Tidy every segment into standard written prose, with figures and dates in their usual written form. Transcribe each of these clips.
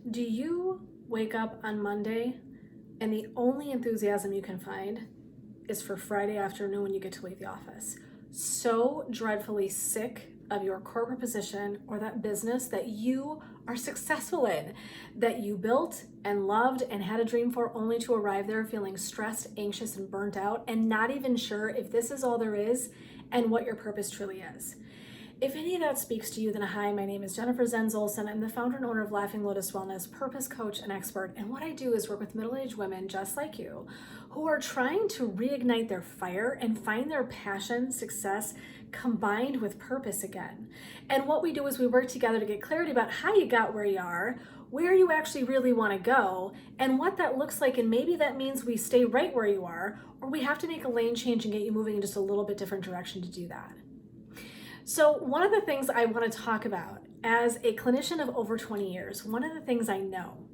Do you wake up on Monday and the only enthusiasm you can find is for Friday afternoon when you get to leave the office? So dreadfully sick of your corporate position or that business that you are successful in, that you built and loved and had a dream for, only to arrive there feeling stressed, anxious, and burnt out, and not even sure if this is all there is and what your purpose truly is. If any of that speaks to you, then hi, my name is Jennifer Zenz-Olson. I'm the founder and owner of Laughing Lotus Wellness, purpose coach and expert. And what I do is work with middle-aged women just like you who are trying to reignite their fire and find their passion, success, combined with purpose again. And what we do is we work together to get clarity about how you got where you are, where you actually really want to go, and what that looks like. And maybe that means we stay right where you are, or we have to make a lane change and get you moving in just a little bit different direction to do that. So one of the things I want to talk about as a clinician of over 20 years, one of the things I know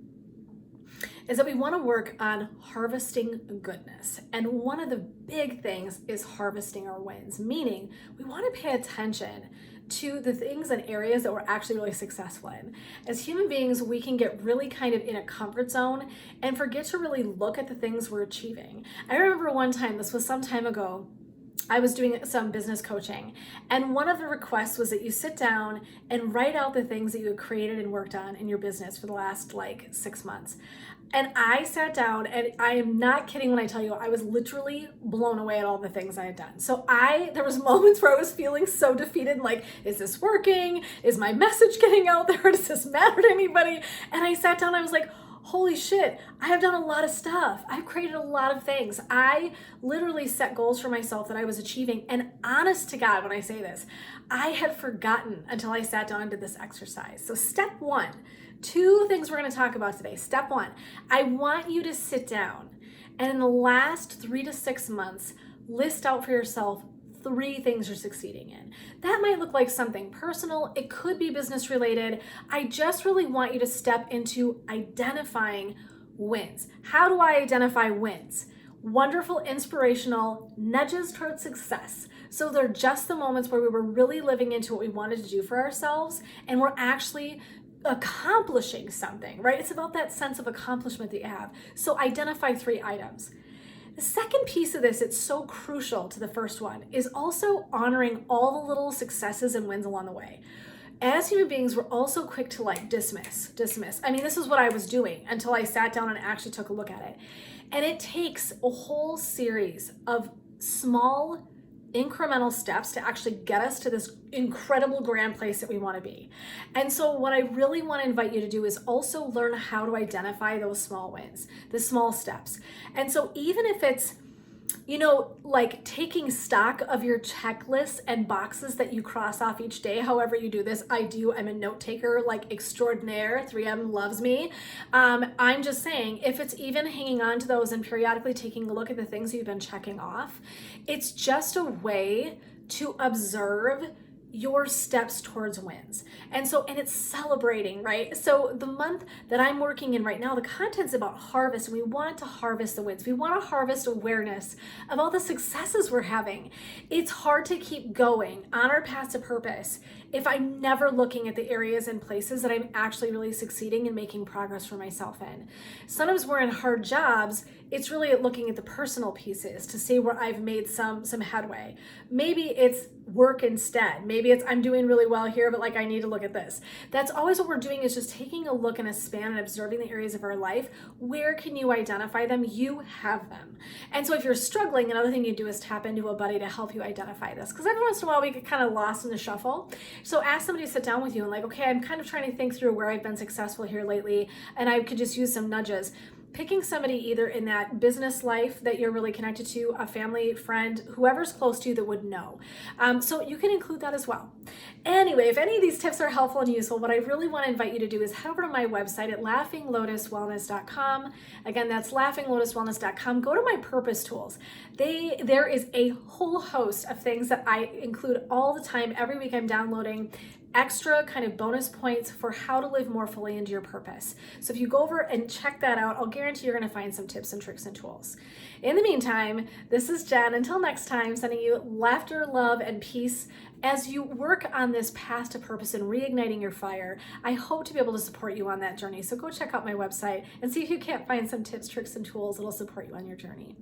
is that we want to work on harvesting goodness. And one of the big things is harvesting our wins, meaning we want to pay attention to the things and areas that we're actually really successful in. As human beings, we can get really kind of in a comfort zone and forget to really look at the things we're achieving. I remember one time, this was some time ago, I was doing some business coaching, and one of the requests was that you sit down and write out the things that you had created and worked on in your business for the last 6 months. And I sat down, and I am not kidding when I tell you, I was literally blown away at all the things I had done. So there was moments where I was feeling so defeated, like, is this working? Is my message getting out there? Does this matter to anybody? And I sat down, I was like, holy shit, I have done a lot of stuff. I've created a lot of things. I literally set goals for myself that I was achieving. And honest to God, when I say this, I had forgotten until I sat down and did this exercise. So step one, 2 things we're going to talk about today. Step one, I want you to sit down and in the last 3 to 6 months, list out for yourself 3 things you're succeeding in. That might look like something personal. It could be business related. I just really want you to step into identifying wins. How do I identify wins? Wonderful, inspirational nudges towards success. So they're just the moments where we were really living into what we wanted to do for ourselves and we're actually accomplishing something, right? It's about that sense of accomplishment that you have. So identify 3 items. The second piece of this, it's so crucial to the first one, is also honoring all the little successes and wins along the way. As human beings, we're also quick to dismiss. I mean, this is what I was doing until I sat down and actually took a look at it. And it takes a whole series of small incremental steps to actually get us to this incredible grand place that we want to be. And so what I really want to invite you to do is also learn how to identify those small wins, the small steps. And so even if it's, taking stock of your checklists and boxes that you cross off each day, however you do this, I'm a note taker extraordinaire, 3M loves me. I'm just saying, if it's even hanging on to those and periodically taking a look at the things you've been checking off, it's just a way to observe your steps towards wins. And it's celebrating, right? So the month that I'm working in right now, the content's about harvest, and we want to harvest the wins. We want to harvest awareness of all the successes we're having. It's hard to keep going on our path to purpose if I'm never looking at the areas and places that I'm actually really succeeding and making progress for myself in. Sometimes we're in hard jobs. It's really at looking at the personal pieces to see where I've made some headway. Maybe it's work instead. Maybe it's I'm doing really well here, but I need to look at this. That's always what we're doing, is just taking a look and a span and observing the areas of our life. Where can you identify them? You have them. And so if you're struggling, another thing you do is tap into a buddy to help you identify this. Because every once in a while we get kind of lost in the shuffle. So ask somebody to sit down with you and okay, I'm kind of trying to think through where I've been successful here lately, and I could just use some nudges. Picking somebody either in that business life that you're really connected to, a family, friend, whoever's close to you that would know. So you can include that as well. Anyway, if any of these tips are helpful and useful, what I really want to invite you to do is head over to my website at laughinglotuswellness.com. Again, that's laughinglotuswellness.com. Go to my purpose tools. There is a whole host of things that I include all the time. Every week I'm downloading extra kind of bonus points for how to live more fully into your purpose. So if you go over and check that out, I'll guarantee you're going to find some tips and tricks and tools. In the meantime, this is Jen. Until next time, sending you laughter, love, and peace as you work on this path to purpose and reigniting your fire. I hope to be able to support you on that journey. So go check out my website and see if you can't find some tips, tricks, and tools that'll support you on your journey.